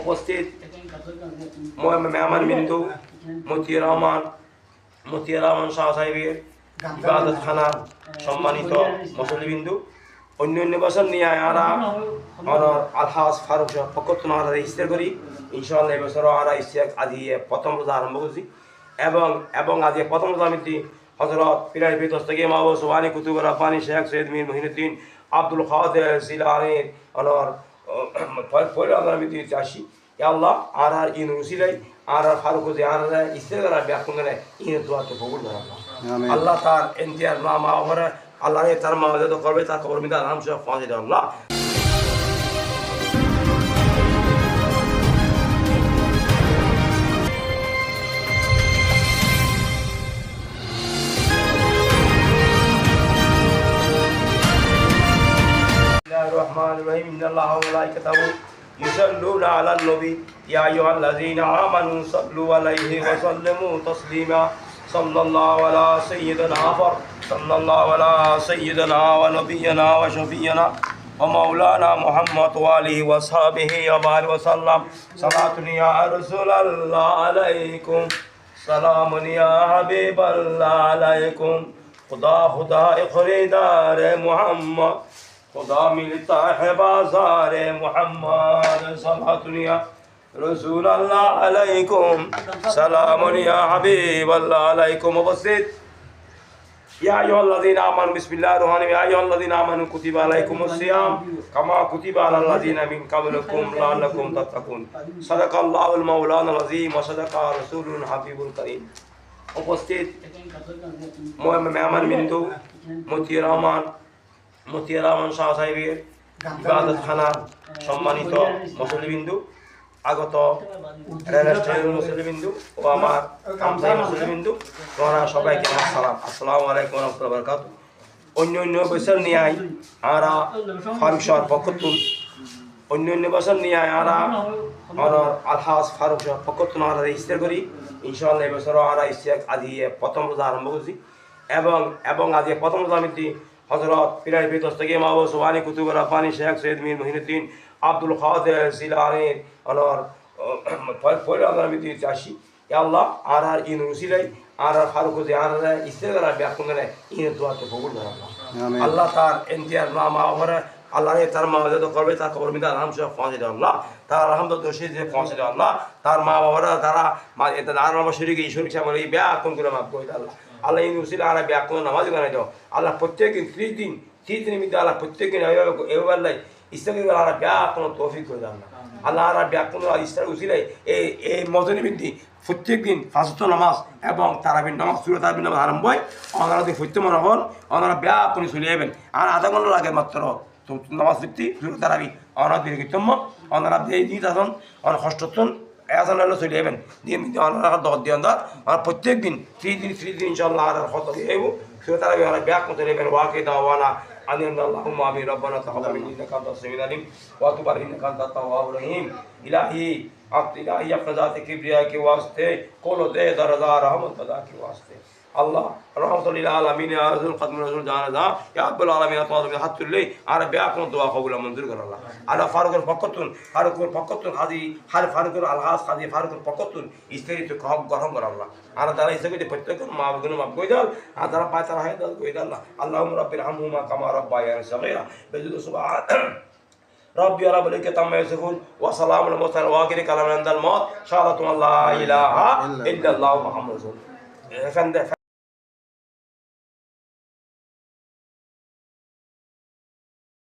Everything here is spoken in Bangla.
উপস্থিত মেহমান বিন্দু মতিউর রহমান শাহ সাহেবের ইবাদত খানার সম্মানিত মুসল্লিবিন্দু অন্য বছর নিয়ে আরা অনর আলহাজ ফারুক ফকতুন আরা ইস্তের করি ইনশাআল্লাহ এবছর আরা ইস্তেক আজি প্রথম রোজা আরম্ভ করছি এবং আজি প্রথম রোজা আমি হজরত পিরার বিদস্তগি মাহবুব সুবহানি কুতুব রাব্বানি শেখ সৈয়দ মীর মহিনুদ্দিন আব্দুল কাদের জিলানীর অনর পরে আমরা আমি চাষি আল্লাহ আর ইন রুসিলাই আর ফারুক আর ইস্তেগারা ব্যাকুন্দরে ইন দোয়াতে কবুল করে আল্লাহ তার এনটিআর মা ওরা আল্লাহ তার মা করবে তার কবর মিদা আরাম সহ পৌঁছে দেয় আল্লাহ الرحمن الرحيم إن الله وملائكته يصلون على النبي يا أيها الذين آمنوا صلوا عليه وسلموا تسليما صلى الله على سيدنا صلى الله على سيدنا ونبينا وشفينا ومولانا محمد وآله وصحبه وبارك وسلم صلاة يا رسول الله عليكم سلام يا حبيب الله عليكم خدا خریدار محمد خدا ملتا ہے بازار محمد صلاۃ یا رسول اللہ علیکم سلام یا حبیب اللہ علیکم وبسط یا ایھا الذین آمنوا بسم اللہ الرحمن الرحیم یا ایھا الذین آمنوا کتب علیکم الصیام کما کتب علی الذین من قبلکم لعلکم تتقون صدق اللہ المولانا العظیم وصدق رسول الحبیب الکریم উপস্থিত মেহমান বিন্দু মতিউর রহমান শাহ সাহেবের ইবাদত খানার সম্মানিত মুসল্লিবিন্দু আগত রেলস্টেশনের মুসল্লিবিন্দু ও আমার কামসাই মুসল্লিবিন্দু তোমরা সবাইকে আমার সালাম আসসালামু আলাইকুম ওয়া রাহমাতুল্লাহি ওয়া বারাকাতুহু অন্য বছর নিয়ে আমরা ফারুক শাহ ফকতুন অন্য বছর নিয়ে আমরা অনর আলহাজ ফারুক শাহ ফকতুন আমরা ইস্তের করি ইনশাআল্লাহ এবছর আরা ইস্তেক আজি প্রথম রোজা আরম্ভ করছি এবং আজি প্রথম রোজা আমি হজরত পিরার বিদস্তগি মাহবুব সুবহানি কুতুব রাব্বানি শেখ সৈয়দ মীর মহিনুদ্দিন আব্দুল কাদের জিলানীর অনর পরে আমরা আমি চাষি আল্লাহ আর ইন রুসিলাই আর ফারুক আর ইস্তেগারা ব্যাকুন্দরে ইন দোয়াতে কবুল করে আল্লাহ তার এনটিআর মা ওরা আল্লাহ তার মা করবে তার কবর মিদা আরাম সহ পৌঁছে দেয় আল্লাহ তার আলহামদুলিল্লাহ যে পৌঁছে দেয় আল্লাহ তার মা বাবারা তারা আরাম শরীরকে ঈশ্বরকে সামনে এই ব্যাকুন করে মাফ করে দেয় আল্লাহ আল্লাহ ইন রসিল আল্লাহ ব্যাকুন নামাজ বানাই দাও আল্লাহ প্রত্যেক দিন 30 দিনের মধ্যে আল্লাহ প্রত্যেক দিন এবার ইসলামী আল্লাহ ব্যাকুন তৌফিক করে দেয় আল্লাহ আল্লাহ ব্যাকুন ইসলাম উসিলাই এই মজনী বৃদ্ধি প্রত্যেক দিন ফাঁসত নামাজ এবং তারাবির নামাজ সুরে তারাবির নামাজ আরম্ভ হয় ওনারা যদি সত্য মনে হন ওনারা ব্যাকুন চলে যাবেন আর আধা ঘন্টা লাগে মাত্র নামাজ পড়তে সুরে তারাবি ওনারা দিয়ে কীর্তম্য ওনারা দিয়ে দিন আসন ওনারা ষষ্ঠতন এজন হলে চলে যাবেন দিয়ে ওনারা 10 দিন আর প্রত্যেক দিন 3 দিন ইনশাআল্লাহ আর হত দিয়ে যাবো সুরে তারাবি ওনারা ব্যাকুন চলে যাবেন ওয়াকে দাওয়ানা আল্লাহুম্মা আমিন রব্বানা তাকাব্বাল মিন্না ইন্নাকা আনতাস সামিউল আলিম ওয়া তুব আলাইনা ইন্নাকা আনতাত তাওয়াবুর রহিম ইলাহি अपने ज़ात किब्रिया के वास्ते कोलो दे दरजा रहमत अदा के वास्ते अल्लाह रहमतुल आलमीन अज़ुल क़द्म रसूल जाना या रब्बुल आलमीन तआला हत्तुल्ली आर ब्याकुन दुआ कबूल मंजूर कर अल्लाह आला फारुकुल फकतुन हादी हर फारुकुल अलगास हादी फारुकुल फकतुन इस्तेरी तो कह ग्रहण कर अल्लाह आर तारा इसे के प्रत्येक माफ गुन माफ कोई दाल आ तारा पाय तारा है दाल कोई दाल अल्लाहुम्मा रब्बिरहमहुमा कमा रब्बायानी सगीरा बेजुद सुबहान ربي رب لك تم يسكون وسلام على المرسلين واخر كلام عند الموت شهادة لا اله الا الله محمد رسول الله